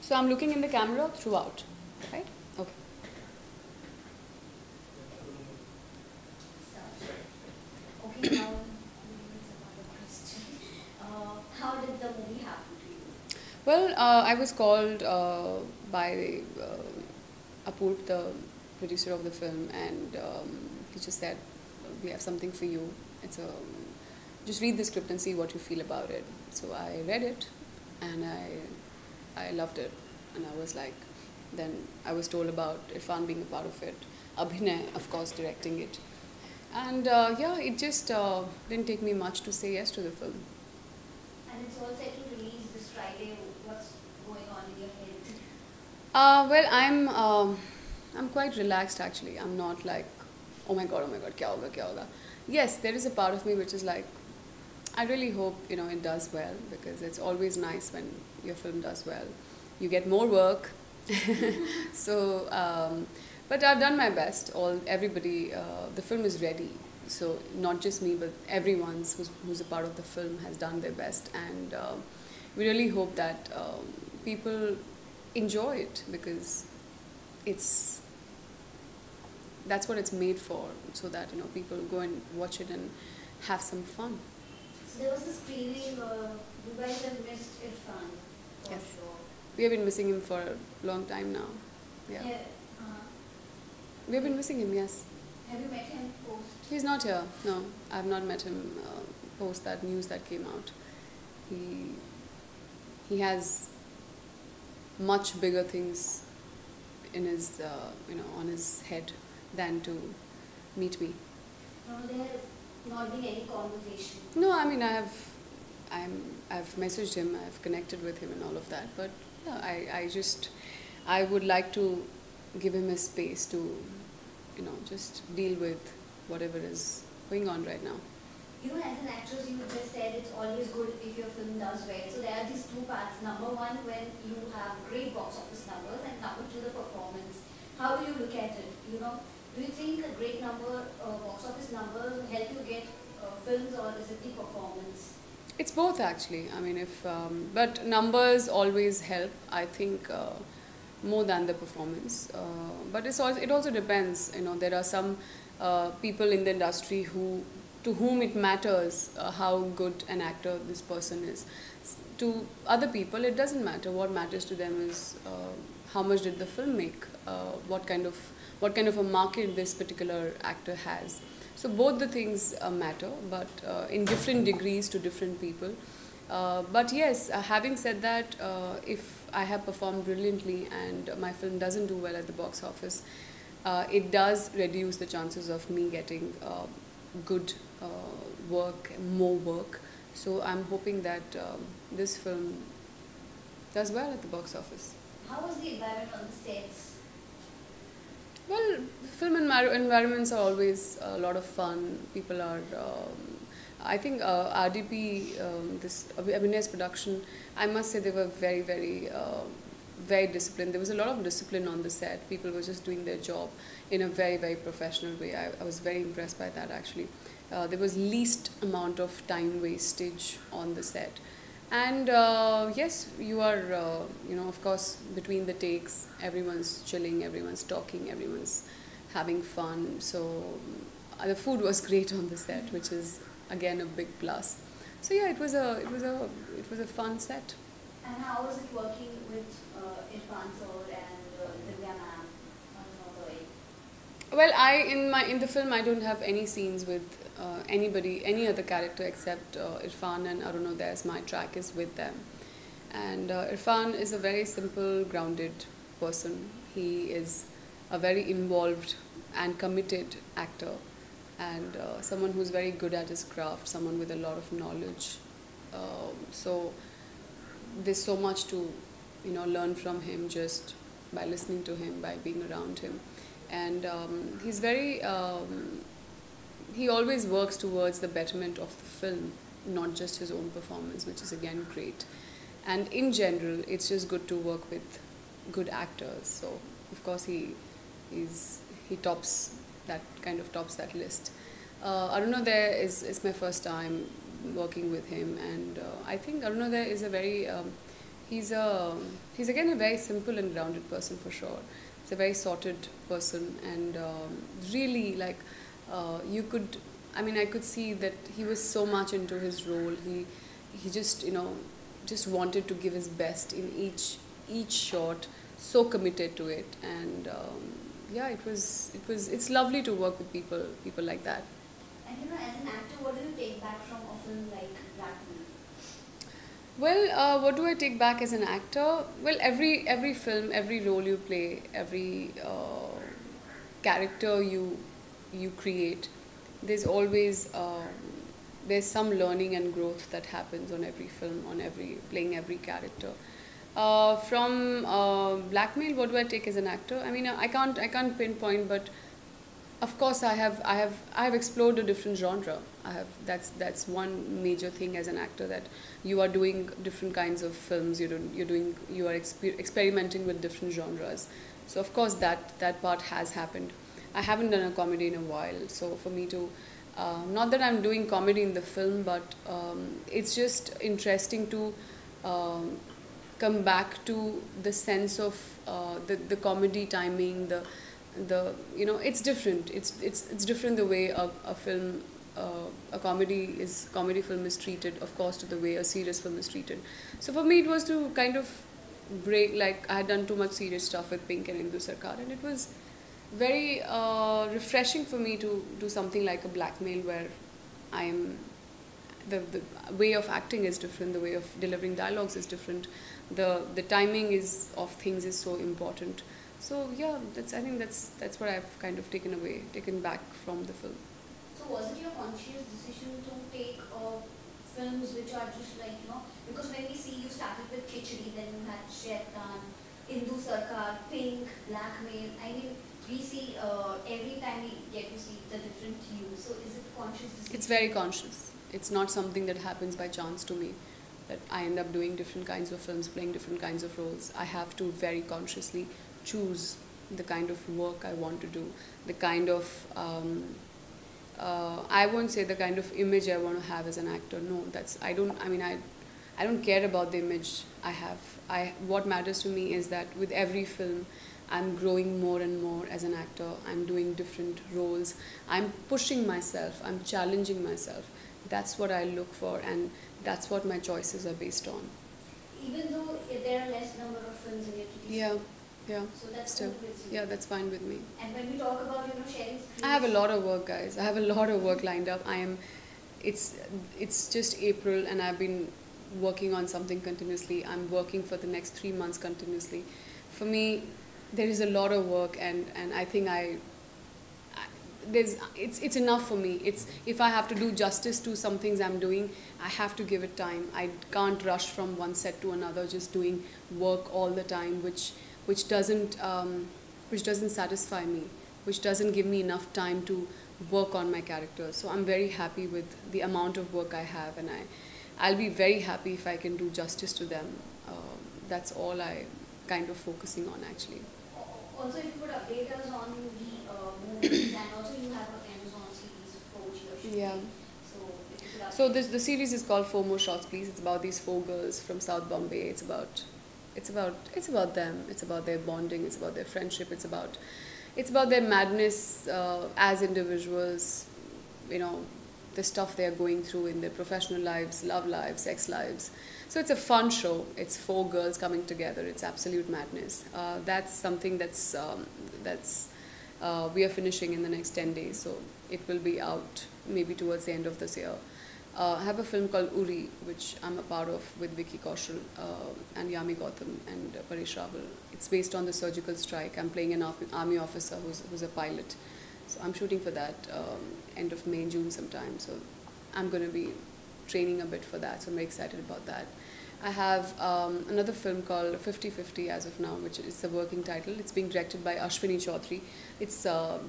So I'm looking in the camera throughout, right? Okay. Okay, now it's another question. How did the movie happen to you? Well, I was called by Apurt, the producer of the film, and he just said, "We have something for you. It's a just read the script and see what you feel about it." So I read it, and I loved it, and I was like, then I was told about Irfan being a part of it, Abhinay, of course, directing it, and yeah, it just didn't take me much to say yes to the film. And it's all set to release this Friday. What's going on in your head? Well, I'm quite relaxed actually. I'm not like, oh my god, kya hoga. Yes, there is a part of me which is like, I really hope it does well, because it's always nice when your film does well. You get more work, so but I've done my best. Everybody, the film is ready. So not just me, but everyone who's a part of the film has done their best, and we really hope that people enjoy it, because it's that's what it's made for, so that people go and watch it and have some fun. So there was a screening. You guys have missed Irfan for Yes. sure. We have been missing him for a long time now. Yeah, we have been missing him. Yes, Have you met him post? he's not here. No, I've not met him post that news that came out. He has much bigger things in his on his head than to meet me. No, there has not been any conversation. No, I mean I've messaged him, I've connected with him and all of that, but yeah, I would like to give him a space to just deal with whatever is going on right now. You know, as an actress, you just said it's always good if your film does well. So there are these two parts. Number one, when you have great box office numbers, and number two, the performance. How do you look at it? Do you think a great box office number will help you get films, or is it the performance? It's both actually. I mean, but numbers always help. I think more than the performance. But it also depends. There are some people in the industry to whom it matters how good an actor this person is. To other people, it doesn't matter. What matters to them is how much did the film make, what kind of a market this particular actor has. So both the things matter, but in different degrees to different people. But yes, having said that, if I have performed brilliantly and my film doesn't do well at the box office, it does reduce the chances of me getting good work, more work. So I'm hoping that this film does well at the box office. How was the environment on the sets? Well, film environments are always a lot of fun. People are, I think RDP, this Abhinay's production, I must say they were very, very, very disciplined. There was a lot of discipline on the set. People were just doing their job in a very, very professional way. I was very impressed by that actually. There was least amount of time wastage on the set. And yes, you are, of course, between the takes, everyone's chilling, everyone's talking, everyone's having fun. So the food was great on the set, which is again a big plus. So yeah, it was a fun set. And how was it working with Irfan sir and Divya ma'am on the way? Well, in the film, I don't have any scenes with any other character except Irfan and Arunodaya, as my track is with them. And Irfan is a very simple, grounded person. He is a very involved and committed actor, and someone who's very good at his craft, someone with a lot of knowledge. So there's so much to learn from him just by listening to him, by being around him. And he's very he always works towards the betterment of the film, not just his own performance, which is again great. And in general, it's just good to work with good actors. So of course he tops that list. Arunodaya is my first time working with him, and I think Arunodaya is a very He's a he's again a very simple and grounded person for sure. He's a very sorted person, and really like you could. I mean, I could see that he was so much into his role. He just just wanted to give his best in each shot. So committed to it, and yeah, it's lovely to work with people like that. And as an actor, what do you take back from a film like Blackmail? Well, what do I take back as an actor? Well, every film, every role you play, every character you create, there's always there's some learning and growth that happens on every film, on every playing every character. From Blackmail, what do I take as an actor? I mean, I can't pinpoint, but of course I have explored a different genre. That's one major thing as an actor, that you are doing different kinds of films. You are experimenting with different genres. So of course that part has happened. I haven't done a comedy in a while, so for me to not that I'm doing comedy in the film, but it's just interesting to come back to the sense of the comedy timing, the it's different. It's different the way a film a comedy film is treated, of course, to the way a serious film is treated. So for me, it was to kind of break. Like, I had done too much serious stuff with Pink and Indu Sarkar, and it was very refreshing for me to do something like a Blackmail, where I'm the way of acting is different, the way of delivering dialogues is different, the timing is of things is so important. So yeah, I think that's what I've kind of taken back from the film. So was it your conscious decision to take films which are just like, because when we see you started with Khichdi, then you had Shaitan, Indu Sarkar, Pink, Blackmail. I mean, we see every time we get to see the different hues. So is it conscious decision? It's very conscious. It's not something that happens by chance to me, that I end up doing different kinds of films, playing different kinds of roles. I have to very consciously choose the kind of work I want to do, the kind of I won't say the kind of image I want to have as an actor. No, I don't care about the image I have. What matters to me is that with every film, I'm growing more and more as an actor. I'm doing different roles. I'm pushing myself. I'm challenging myself. That's what I look for, and that's what my choices are based on. Even though there are less number of films in your TV. Yeah. So that's Still, good with you. yeah, that's fine with me. And when we talk about sharing screens, I have a lot of work, guys. I have a lot of work lined up. It's just April, and I've been working on something continuously. I'm working for the next 3 months continuously. For me, there is a lot of work, and I think it's enough for me. If I have to do justice to some things I'm doing, I have to give it time. I can't rush from one set to another, just doing work all the time, which doesn't satisfy me, which doesn't give me enough time to work on my characters. So I'm very happy with the amount of work I have, and I'll be very happy if I can do justice to them. That's all I kind of focusing on, actually. Also, if you could update us on the movies, and also you have a Amazon series for which you are shooting. Yeah. So if you could So the series is called 4 More Shots, Please. It's about these 4 girls from South Bombay. It's about them. It's about their bonding. It's about their friendship. It's about their madness as individuals. The stuff they are going through in their professional lives, love lives, sex lives. So it's a fun show. It's 4 girls coming together. It's absolute madness. That's something that's we are finishing in the next 10 days. So it will be out maybe towards the end of this year. I have a film called Uri, which I'm a part of with Vicky Kaushal and Yami Gautam and Paresh Rawal. It's based on the surgical strike. I'm playing an army officer who's a pilot. So I'm shooting for that end of May, June sometime. So I'm going to be training a bit for that. So I'm very excited about that. I have another film called 50-50 as of now, which is the working title. It's being directed by Ashwini Chaudhary.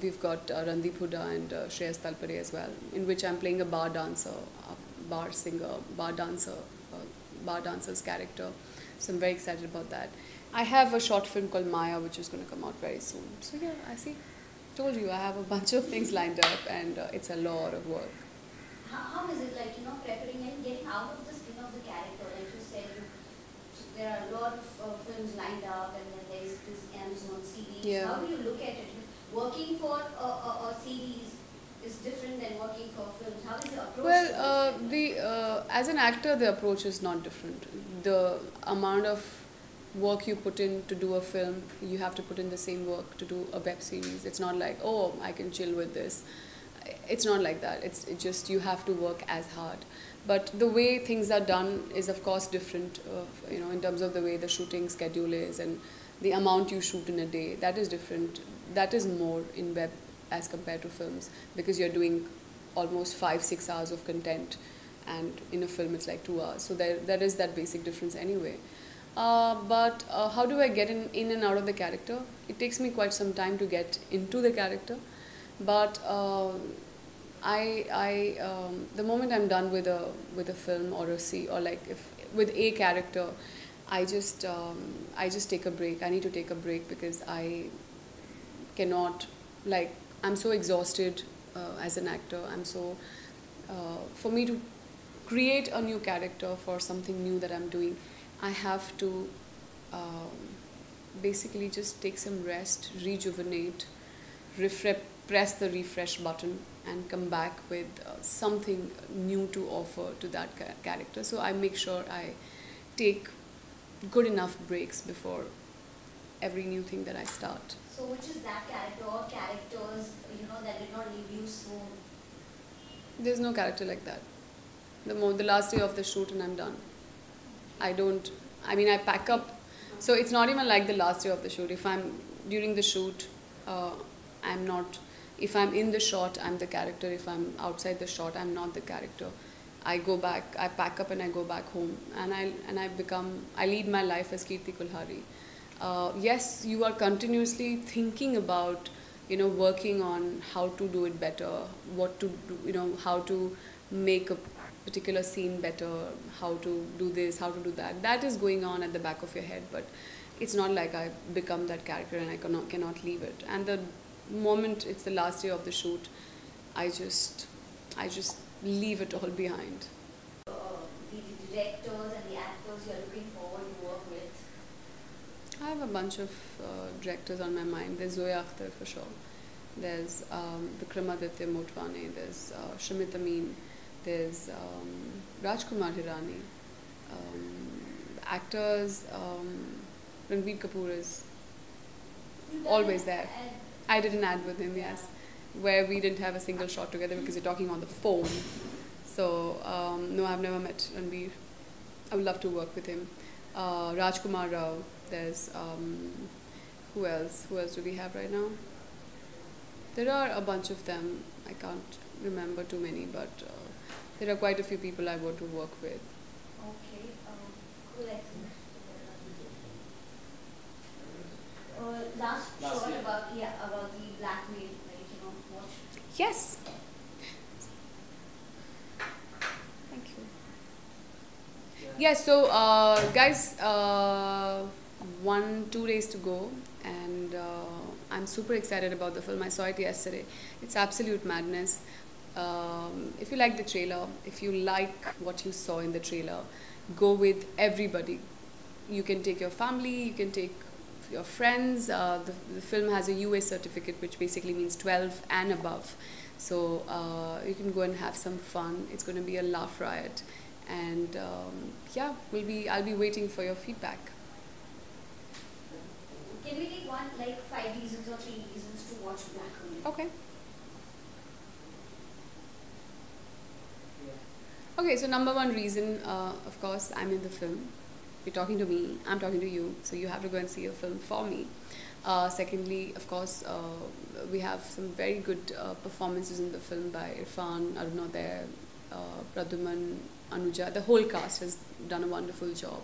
We've got Randeep Huda and Shreyas Talpare as well, in which I'm playing a bar dancer, a bar singer, bar dancer's character. So I'm very excited about that. I have a short film called Maya, which is going to come out very soon. So yeah, I see. Told you, I have a bunch of things lined up, and it's a lot of work. How is it like, preparing and getting out of the skin of the character? Like you said, there are a lot of films lined up, and then there is this Amazon series. Yeah. How do you look at it? Working for a series is different than working for films. How is the approach? Well, as an actor, the approach is not different. The amount of work you put in to do a film, you have to put in the same work to do a web series. It's not like, oh, I can chill with this. It's not like that. It's just you have to work as hard. But the way things are done is of course different, in terms of the way the shooting schedule is and the amount you shoot in a day. That is different. That is more in web as compared to films, because you're doing almost 5-6 hours of content, and in a film it's like 2 hours. So there is that basic difference anyway. But how do I get in and out of the character? It takes me quite some time to get into the character, but the moment I'm done with a film or with a character, I just take a break. I need to take a break because I cannot, I'm so exhausted as an actor. For me to create a new character for something new that I'm doing, I have to basically just take some rest, rejuvenate, press the refresh button, and come back with something new to offer to that character. So I make sure I take good enough breaks before every new thing that I start. So which is that character or characters, that did not leave you soon? There's no character like that. The last day of the shoot and I'm done. I pack up. So it's not even like the last day of the shoot. If I'm during the shoot, I'm not. If I'm in the shot, I'm the character. If I'm outside the shot, I'm not the character. I go back, I pack up and I go back home, and I lead my life as Kirti Kulhari. Yes, you are continuously thinking about, working on how to do it better, what to do, how to make a particular scene better, how to do this, how to do that. That is going on at the back of your head, but it's not like I become that character and I cannot leave it. And the moment it's the last day of the shoot, I just leave it all behind. The directors and the actors you're looking forward to work with? I have a bunch of directors on my mind. There's Zoya Akhtar for sure. There's Vikramaditya Motwane. There's Shamit Amin. There's Rajkumar Hirani. Actors, Ranbir Kapoor is always there. I did an ad with him, yes, where we didn't have a single shot together because you're talking on the phone. So, no, I've never met Ranbir. I would love to work with him. Rajkumar Rao. There's, who else? Who else do we have right now? There are a bunch of them. I can't remember too many, but there are quite a few people I want to work with. Okay, cool. Last short about the Blackmail, watch. Yes. Thank you. Yeah, so guys, 1-2 days to go, and I'm super excited about the film. I saw it yesterday. It's absolute madness. If you like the trailer, if you like what you saw in the trailer, go with everybody. You can take your family, you can take your friends. The film has a UA certificate, which basically means 12 and above. So you can go and have some fun. It's going to be a laugh riot. And yeah, I'll be waiting for your feedback. Can we take 5 reasons or 3 reasons to watch Blackmail? Okay. Okay, so number 1 reason, of course, I'm in the film. You're talking to me, I'm talking to you, so you have to go and see a film for me. Secondly, of course, we have some very good performances in the film by Irrfan, Arunodaya, Pradyuman, Anuja. The whole cast has done a wonderful job.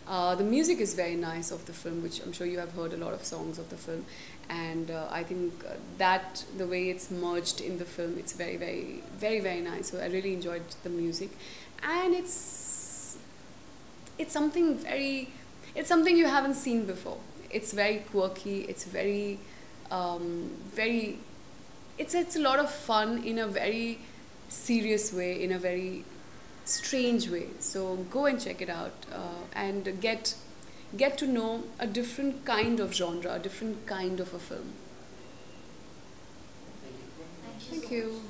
The music is very nice of the film, which I'm sure you have heard a lot of songs of the film, and I think that the way it's merged in the film, it's very, very, very, very nice. So I really enjoyed the music, and it's something you haven't seen before. It's very quirky. It's very, it's a lot of fun in a very serious way, in a very strange way. So go and check it out and get get to know a different kind of genre, a different kind of a film. Thank you so Thank much. you.